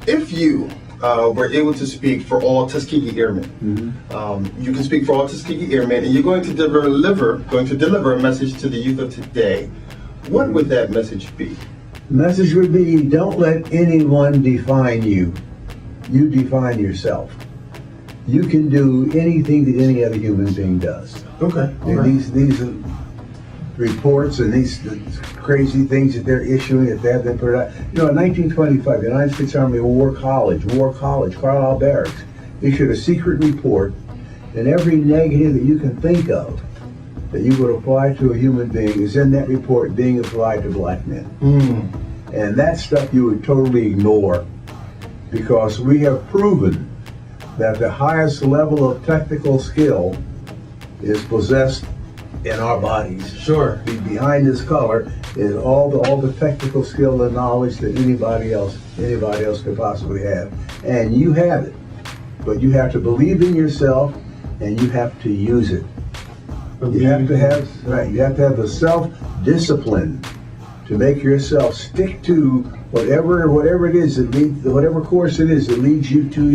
if you were able to speak for all Tuskegee Airmen, you can speak for all Tuskegee Airmen, and you're going to deliver a message to the youth of today. What would that message be? The message would be, don't let anyone define you. You define yourself. You can do anything that any other human being does. Okay. And these reports and these crazy things that they're issuing, that they have been put out. You know, in 1925, the United States Army War College, Carlisle Barracks, issued a secret report, and every negative that you can think of that you would apply to a human being is in that report being applied to black men. And that stuff you would totally ignore, because we have proven that the highest level of technical skill is possessed in our bodies. Sure. Behind this color is all the technical skill and knowledge that anybody else could possibly have. And you have it. But you have to believe in yourself, and you have to use it. You have to have the self-discipline to make yourself stick to whatever it is that whatever course it is that leads you to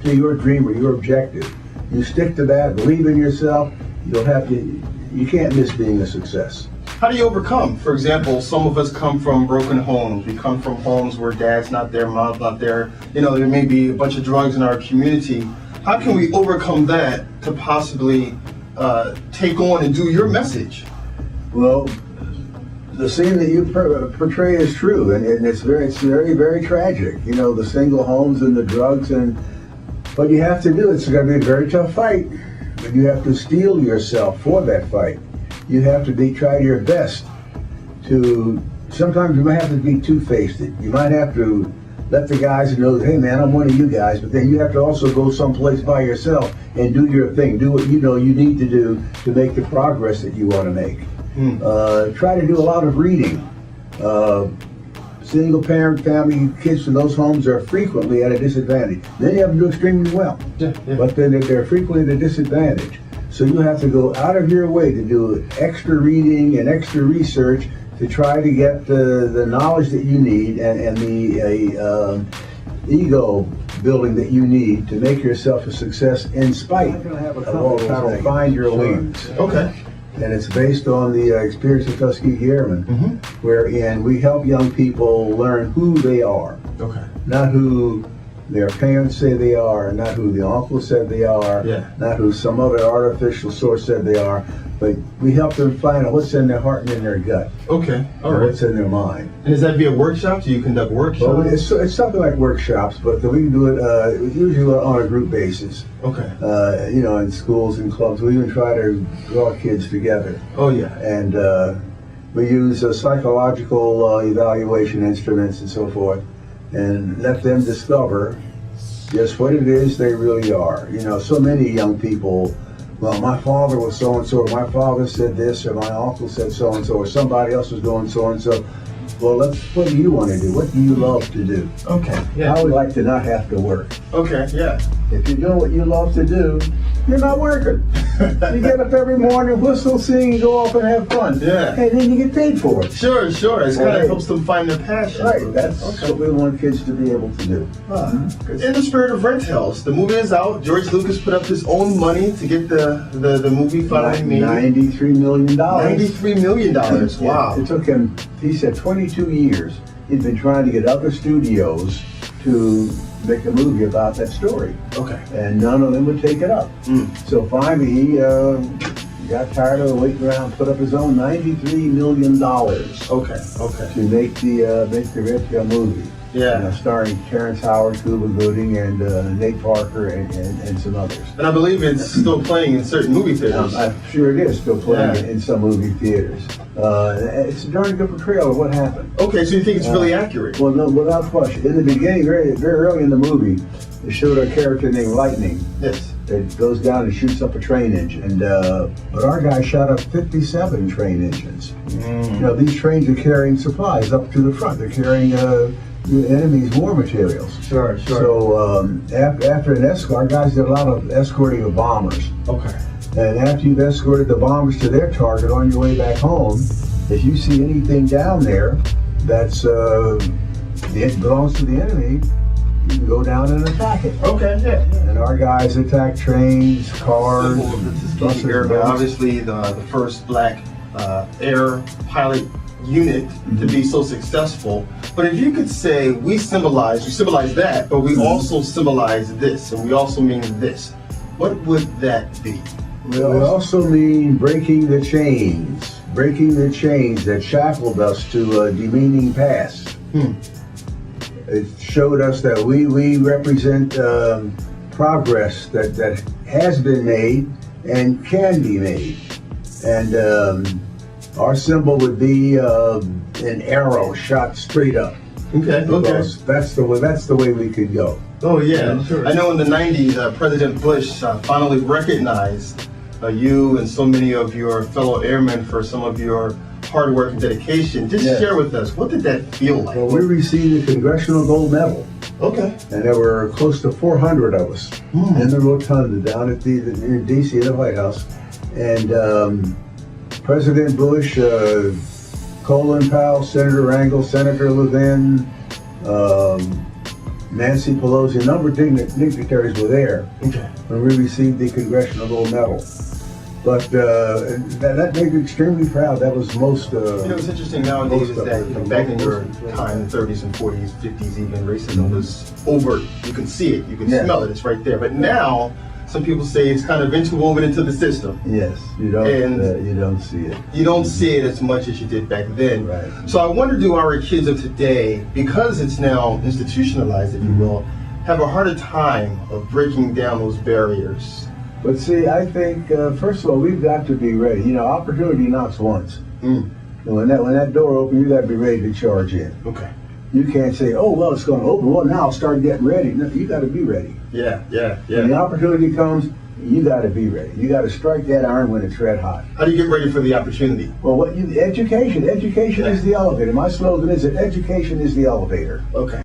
your dream or your objective. You stick to that, believe in yourself, you can't miss being a success. How do you overcome? For example, some of us come from broken homes. We come from homes where dad's not there, mom's not there. You know, there may be a bunch of drugs in our community. How can we overcome that to possibly take on and do your message? Well, the scene that you portray is true, and it's very, very tragic. You know, the single homes and the drugs, and what you have to do, it's going to be a very tough fight, but you have to steel yourself for that fight. You have to try your best to, sometimes you might have to be two-faced. You might have to let the guys know, hey man, I'm one of you guys, but then you have to also go someplace by yourself and do your thing, do what you know you need to do to make the progress that you want to make. Try to do a lot of reading. Single parent family kids in those homes are frequently at a disadvantage. Then you have to do extremely well, but then they're frequently at a disadvantage. So you have to go out of your way to do extra reading and extra research to try to get the knowledge that you need and the ego building that you need to make yourself a success in spite of all the time. Find Your Wings. Okay. And it's based on the experience of Tuskegee Airmen, wherein we help young people learn who they are. Okay. Not who their parents say they are, not who the uncle said they are, not who some other artificial source said they are, but we help them find out what's in their heart and in their gut. Okay, all right. What's in their mind. And is that via workshops? Do you conduct workshops? Well, it's something like workshops, but we can do it usually on a group basis. Okay. You know, in schools and clubs, we even try to draw kids together. Oh yeah. And we use psychological evaluation instruments and so forth, and let them discover just what it is they really are. You know, so many young people, well, my father was so-and-so, or my father said this, or my uncle said so-and-so, or somebody else was doing so-and-so. Well, what do you want to do? What do you love to do? Okay, yeah. I would like to not have to work. Okay, yeah. If you're doing what you love to do, you're not working. You get up every morning, whistle, sing, go off and have fun. Yeah. And then you get paid for it. Sure. It kind of helps them find their passion. Right, that's what we want kids to be able to do. In the spirit of Red Tails, the movie is out. George Lucas put up his own money to get the movie finally made. $93 million. $93 million, wow. It took him, he said, 22 years. He'd been trying to get other studios to make a movie about that story. Okay. And none of them would take it up. So finally he got tired of waiting around, put up his own $93 million. Okay. To make the Red Tail movie. Yeah. Starring Terrence Howard, Cuba Gooding, and Nate Parker, and some others. And I believe it's still playing in certain movie theaters. I'm sure it is still playing in some movie theaters. It's a darn good portrayal of what happened. Okay, so you think it's really accurate? Well, no, without question. In the beginning, very, very early in the movie, they showed a character named Lightning. Yes. That goes down and shoots up a train engine, but our guy shot up 57 train engines. You know, these trains are carrying supplies up to the front. They're carrying the enemy's war materials. Sure. So after an escort, our guys did a lot of escorting of bombers. Okay. And after you've escorted the bombers to their target on your way back home, if you see anything down there that's it belongs to the enemy, you down and attack it. Okay, yeah. And our guys attack trains, cars, Symbol of the Tuskegee buses, Airmen, boats. obviously the first black air pilot unit to be so successful. But if you could say we symbolize that, but we also symbolize this, and we also mean this, what would that be? We also mean breaking the chains that shackled us to a demeaning past. It showed us that we represent progress that has been made and can be made. And our symbol would be an arrow shot straight up. Okay. That's the way we could go. Oh yeah, sure. I know in the 90s, President Bush finally recognized you and so many of your fellow airmen for some of your hard work and dedication. Just share with us, what did that feel like? Well, we received the Congressional Gold Medal. Okay. And there were close to 400 of us in the rotunda down at in D.C. at the White House. And President Bush, Colin Powell, Senator Rangel, Senator Levin, Nancy Pelosi, a number of dignitaries were there when we received the Congressional Gold Medal. But that made me extremely proud. That was most. What's interesting nowadays is that back in your time, the 30s and 40s, 50s, even racism was overt. You can see it, you can smell it. It's right there. But now, some people say it's kind of interwoven into the system. Yes, you don't see it. You don't see it as much as you did back then. Right. So I wonder, do our kids of today, because it's now institutionalized, if you will, have a harder time of breaking down those barriers? But see, I think first of all, we've got to be ready. You know, opportunity knocks once. And when that door opens, you got to be ready to charge in. Okay. You can't say, "Oh, well, it's going to open. Well, now I'll start getting ready." No, you got to be ready. Yeah. When the opportunity comes, you got to be ready. You got to strike that iron when it's red hot. How do you get ready for the opportunity? Well, education is the elevator. My slogan is that education is the elevator. Okay.